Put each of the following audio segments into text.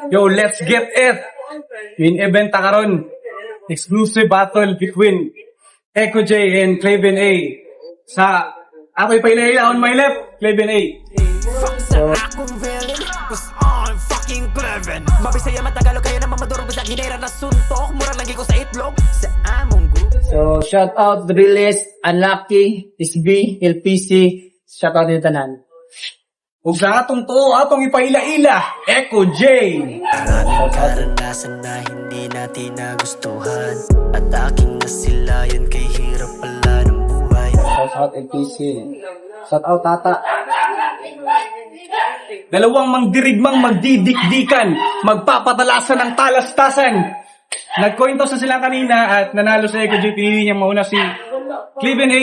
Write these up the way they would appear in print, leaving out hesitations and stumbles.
Yo, let's get it! Main event ta karon. Exclusive battle between Echo J and Clavin A. Sa ako'y pailaila on my left, Clavin A. Fuck sa akong villain, cause I'm fucking Clavin. Mabisaya matagalog kayo na mamaduro sa ginera na suntok. Murang lagi ko sa itlog, sa among group. So, shout out Drillis, Unlucky, SB, LPC, shout out din tanan. Ug sa atong to, atong ipaila-ila, Echo J. Maraming karanasan na hindi natin nagustuhan. At aking nasilayan kay hirap pala ng buhay. Shout out LPC. Shout out Tata. Dalawang mangdirigmang magdidikdikan, magpapatalasan ng talastasan. Nagkwento sa sila kanina at nanalo sa Echo J. Pinili niyang mauna si Clavin A.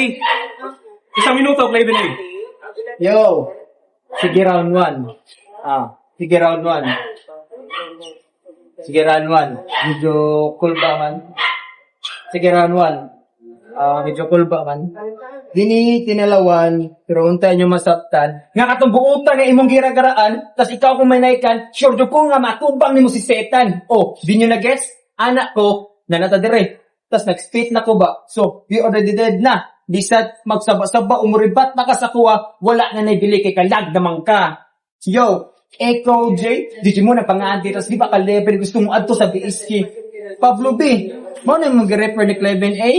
Isang minuto, Clavin A. Yo! Sige round 1. Sige round 1. Sige round 1. Medyo cool ba man? Sige round 1. Medyo cool ba man? Dini tinalawan, pero untay nyo masaptan. Nga katong buutan nga imong giragaraan, tas ikaw kung may naikan, sure ko nga matubang ni mo si Setan. Oh, di nyo na-guess? Anak ko, nanata dire. Tas nag-spit na ko ba? So, you already dead na. Bisat magsaba-saba, umuribat na ka sa kuha, wala na naibili kay kalag naman ka. Yo, Echo J, di mo na pangaan dito, di ba ka-level, gusto mo adto sa BSK. Pablo B, mo na yung mag-refer ni Clavin A?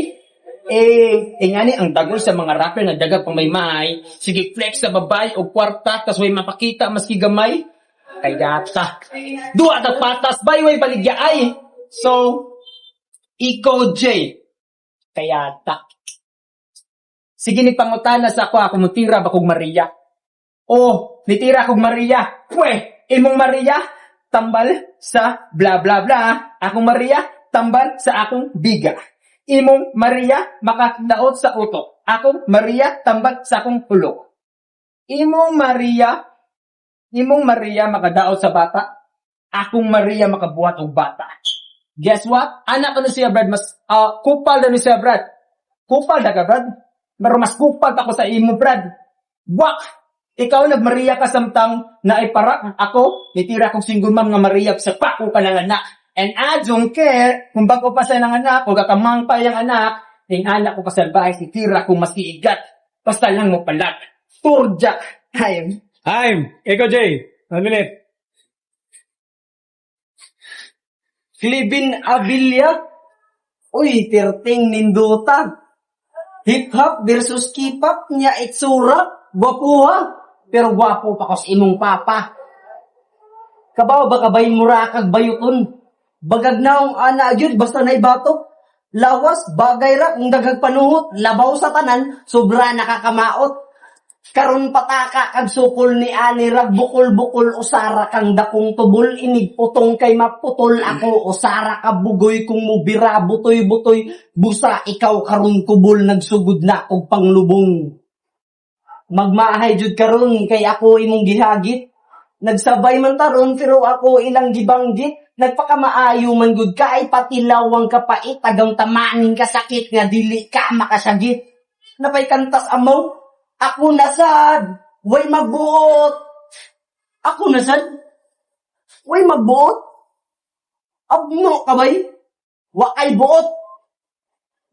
Nga ni, ang dagol sa mga rapper na dagat pang may may, sige flex sa babae o kwarta, tas way mapakita, maski gamay. Kaya ta. Dua na patas, way baligya ay. So, Echo J, kaya ta. Sige ni pangutana sa ako mutira ba kog Maria? Oh, nitira kog Maria. Pwe, imong Maria tambal sa bla bla bla. Akong Maria tambal sa akong biga. Imong Maria makadaot sa utok. Akong Maria tambal sa akong ulo. Imong Maria makadaot sa bata. Akong Maria makabuhat og bata. Guess what? Anak ko na siya, Brad. Mas kupal na ni siya, Brad. Kupal na ka, Brad. Pero mas kupal ako sa imo, Brad. Wak! Ikaw nag-Maria ka samtang na ipara. Ako, nitira kong single mom nga Maria sa pako ka ng anak. And I don't care kung bago pa sa ng anak o kakamang pa yung anak, yung anak ko kasalbahay, nitira kong mas iigat. Basta lang mo palat. Turjak. Hayam. Time! Echo J. 1 minute. Clavin Abilia. Uy, tirting ninduta. Hip-hop versus K-pop niya itsura. Gwapuha. Pero gwapo pa ko sa imong papa. Kabaw ba kabay mura kag bayuton? Bagag naong ana gyud basta naibato. Lawas bagay ra kung dagag panuhot. Labaw sa tanan sobra nakakamaot. Karon pataka kag sukol ni ani ra bukol-bukol usara kang dakong tubol inig putong kay maputol ako usara ka bugoy kung mubira butoy-butoy busa ikaw karon kubol nagsugod na og panglubong. Magmaahay jud karon kay ako imong gihagit. Nagsabay man taron pero ako ilang gibanggit. Nagpakamaayo man gud kay patilawang kapait tagang tamanin ka sakit nga dili ka makasagit. Napay kantas amaw. Ako nasad. Way magbuot. Ako nasad. Way magbuot. Abno kabay. Wa kay buot.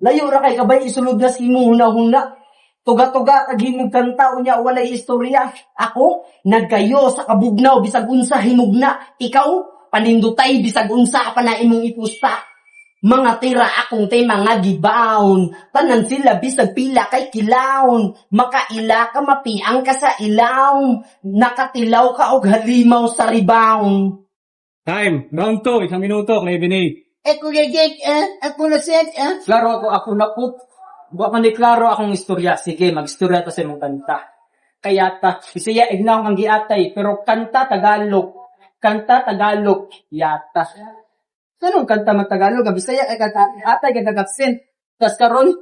Layo ra kay kabay isulod na si huna-huna. Tuga-tuga kag himog kanta unya walay istorya. Ako nagkayo sa kabugnaw bisag unsa himugna. Ikaw panindutay bisag unsa pa na imong ipusta. Mga tira akong tema nga gibaon. Tanan sila bisag pila kay kilawon. Makaila ka mapiang ka sa ilaw. Nakatilaw ka og halimaw sa rebound. Time! Round 2. Isang minuto, Clavin A. Ako gagig, ako na set, Klaro ako na put. Buwa man ni klaro akong istorya. Sige, mag-istorya to sa imong kanta. Kaya ta, bisaya ignaw ang giatay, pero kanta Tagalog. Kanta Tagalog, yata. Anong kanta mag-Tagalog? Bisaya ay kanta, atay gagagaksin. Tas karon,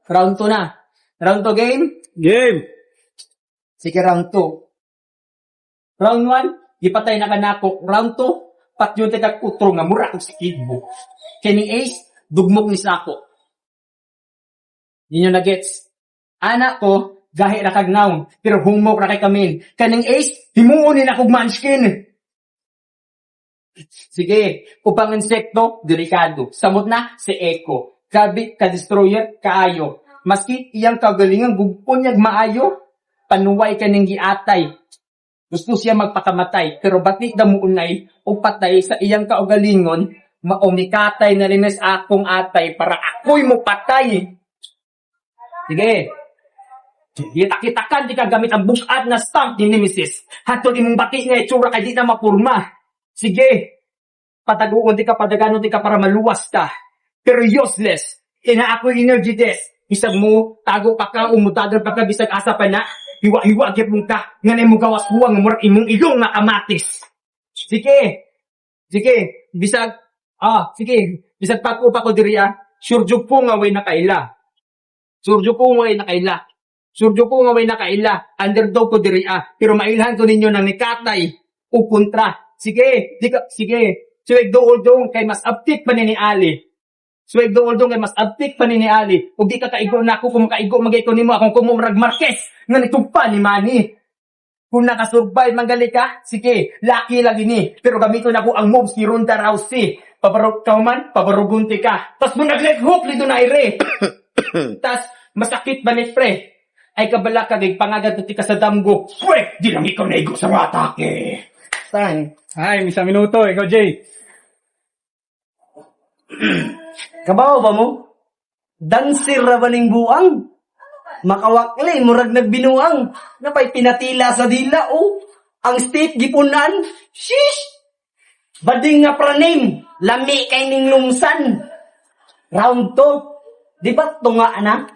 round 2 na. Round 2 game? Game! Sige, round 2. Round 1, gipatay na kanako. Round 2, patyong teka utro nga mura kong sikidbo. Kini Ace, dugmok ni Sako. Yun yung na-gets. Anak ko, gahi ra kag naong, pero humok ra kay kamin. Kaning Ace, himuon ni na kog munchkin. Sige, upang insekto, delikado. Samot na, si Eko. Grabe, ka-destroyer, kaayo. Maski iyang kagalingan, gugpon niyag maayo. Panuway ka ng giatay. Gusto siya magpakamatay. Pero ba't na muunay o patay sa iyang kaugalingon, maumikatay na linis akong atay para ako'y mo patay. Sige. Kita-kitakan, di ka gamit ang bukad na stamp ni Nemesis. Hatod imong bati nga itsura kay di na mapurma. Sige. Pataguon di ka, padaganon di ka para maluwas ka. Pero useless. Ina ako energy desk. Bisag mo, tago pa ka, umutagan pa ka, bisag asa pa na. Hiwa-hiwa, gip mong ka. Nga na imong gawas huwang, murag imong ilong nga kamatis. Sige. Sige. Bisag, sige. Bisag pag-upa ko diri Surjo po nga way nakaila. Surjo po nga way nakaila. Surjo po nga way nakaila. Underdog ko diri Pero mailhan ko ninyo ng nikatay o kontra. Sige. Sige. Suweg dool kay mas uptick pa ni Ali. Suweg dool kay mas uptick pa ni Ali. Ug di ka kaigo na ako kung kaigo magay ko nimo akong kumumrag Marquez nga nitugpa ni Manny. Kung nakasurvive manggali ka, sige, lucky lagi ni. Pero gamiton ako ang moves ni Ronda Rousey. Pabarugunti ka. Tas mo nag-leg hook ni Donaire. Tas masakit ba ni pre? Ay kabala ka gig pangagad ti ka sa damgo. Pwe, di lang ikaw naigo sa mga atake. Saan? Ay, isang minuto. Ikaw, Jay. Kabaw ba mo? Dansir ra ba ning buang? Makawakli, murag nagbinuang. Napay pinatila sa dila, Ang state gipunan. Shish! Bading nga praning. Lami kay ning lungsan. Round 2. Di ba tunga na?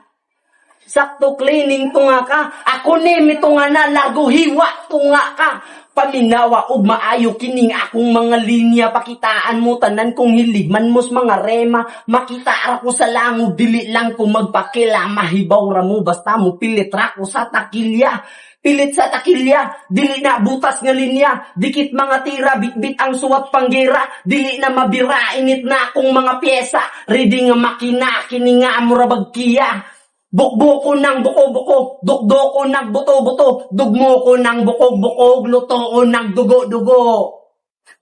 Sakto cleaning tunga ka. Ako ni mitunga na. Largo hiwa tunga ka. Paminawa og maayo kining akong mga linya pakitaan mo tanan kong hiligman mos mga rema makita ra ko sa lango dili lang ko magpakila mahibaw ra mo basta mo pilit ra ko sa takilya pilit sa takilya dili na butas nga linya dikit mga tira bitbit ang suwat panggera dili na mabira init na akong mga pyesa ready nga makina kini nga amura bagkiya. Bukbuko ng buko-buko, dukdoko ng buto-buto, dugmo ko ng bukog-bukog, luto ng dugo-dugo.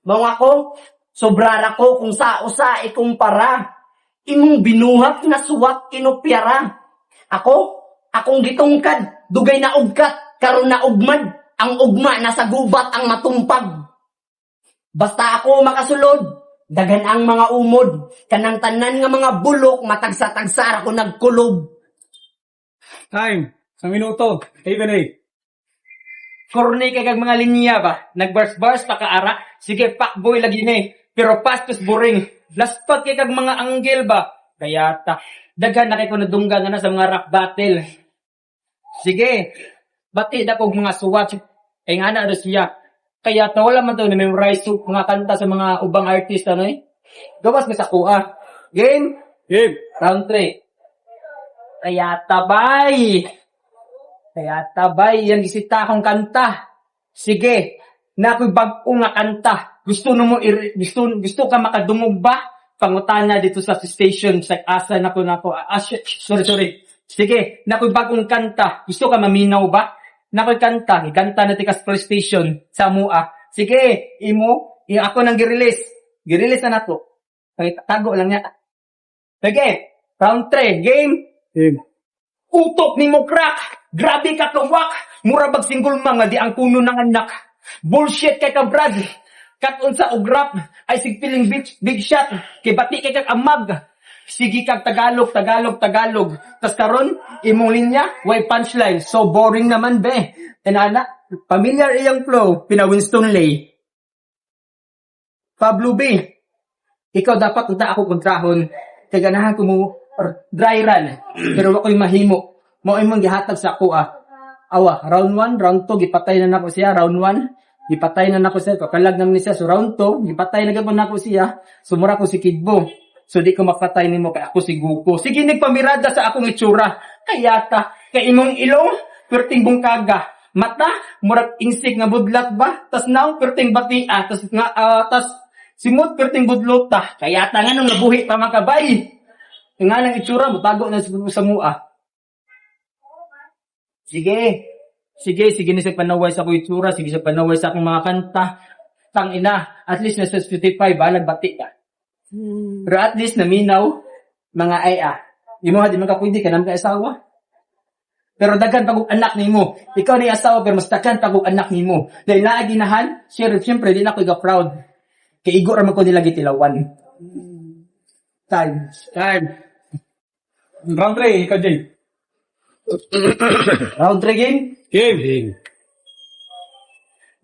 Mga ko, sobrara ko kung sa-usa ikumpara. Imong binuhat nga suwat kinupyara. Akong gitungkad, dugay na ugkat, karon na ugmad, ang ugma nasa gubat ang matumpag. Basta ako makasulod, dagan ang mga umod, kanang tanan nga mga bulok, matagsa-tagsara ko nagkulob. Time. Isang minuto. Even A. Korne kay kag mga linya ba? Nagbars-bars pa kaara. Sige, fuckboy lagi ni. Pero pastos boring. Laspag kay kag mga anggel ba? Kaya ta. Daghan na kay ko nadunggan na sa mga rap battle. Sige. Bati na kog mga suwat. Ay nga na siya. Kaya ta wala man to na memorize mga kanta sa mga ubang artist ano eh. Gawas mi sa kuha. Game. Game. Round 3. Kaya tabay, yan isita akong kanta. Sige, na ako'y bag-o nga kanta. Gusto ka makadungog ba? Pangutana dito sa station, sa asa na ko. Sorry. Sige, na ako'y bagong kanta. Gusto ka maminaw ba? Na ako'y kanta, ikanta na tikas police station, sa mua. Sige, ako nang girelease. Girelease na nato. Tago lang niya. Sige, round 3, game. Utok ni mo crack. Grabe ka kawak. Murabag single mga di ang kuno ng anak. Bullshit kay ka Brad. Katon sa ugrap ay sigpiling big shot. Kay bati kay kag amag. Sige kag Tagalog. Tas karon imong linya way punchline. So boring naman be. Tenana, familiar iyang flow. Pina Winston Lay. Pablo B. Ikaw dapat unta ako kontrahon. Kay ganahan ko mo dry run. Pero ako'y mahimo. Mao imong gihatag sa ako Awa, round 1, round 2 gipatay na nako siya. Round 1, gipatay na nako siya. Kalag naman siya. So round 2, gipatay na gapon nako siya. Sumura ko si Kidbo. So di ko mapatay nimo kay ako si Goku. Sige nagpamirada sa akong itsura. Kaya ta kay imong ilong perting bungkaga. Mata murag insik nga budlat ba? Tas now perting batia. Tas simot perting budlota. Kaya ta nganong nabuhi pa makabay. Nga nang itsura, mutago na sa mua. Sige, ni sa panaway sa akong itsura, sige sa panaway sa akong mga kanta. tang ina, at least nasa 55, balag bati ka. Pero at least naminaw, mga ay Imo di man ka pwede ka naman ka asawa. Pero daghan pag anak nimo. Ikaw ni asawa pero mas daghan pag anak nimo. Dahil naa ginahan, syempre di na ko proud. Kay igo ra man ko nila gitilawan. Time. Round 3, ikaw, Jay. Round 3 game. Game.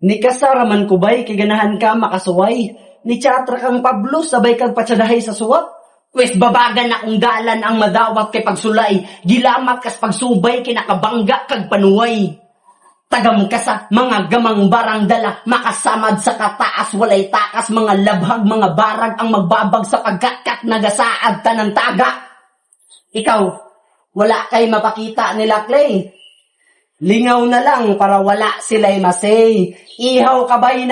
Ni kasaraman ko bay, kay ganahan ka makasuway. Ni tsatra kang Pablo, sabay kang patsadahay sa suwat. Pwes babagan na kung dalan ang madawat kay pagsulay. Gilamat kas pagsubay, kinakabangga kag panuway. Tagam ka sa mga gamang barang dala, makasamad sa kataas, walay takas, mga labhag, mga barag, ang magbabag sa pagkatkat, nagasaad tanang taga. Ikaw, wala kay mapakita nila, Clay. Lingaw na lang para wala sila'y masay. Ihaw kabay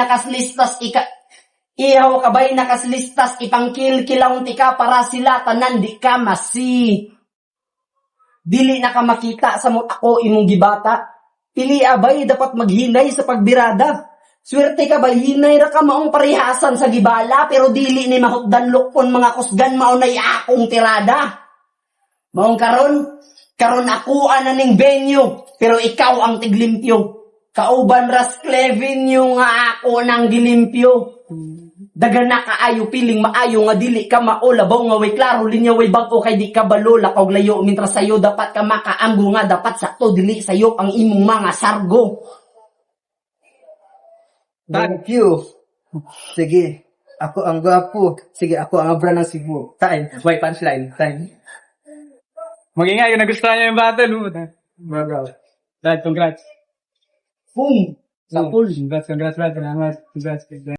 nakaslistas ipangkilkilaw tika para sila tanan di ka masi. Dili na ka makita sa ako imong gibata. Pili abay dapat maghinay sa pagbirada. Swerte ka ba hinay ra ka maong parihasan sa gibala pero dili ni mahutdan lukon mga kusgan maunay akong tirada. Maong karon ako ning venue pero ikaw ang tiglimpyo. Kauban ras Clevin yung nga ako nang gilimpyo. Dagan na kaayo piling maayo nga dili ka maulabaw nga way klaro linya way bag-o kay di ka balula kog layo mintra sayo dapat ka makaamgo nga dapat sakto dili sayo ang imong mga sargo. Thank you. Sige. Ako ang gwapo. Sige, ako ang abra ng Cebu. Time. Why punchline? Time. Mag-ingay kung nagustuhan niyo yung battle. Bro. Dad, congrats. Boom. Congrats, congrats.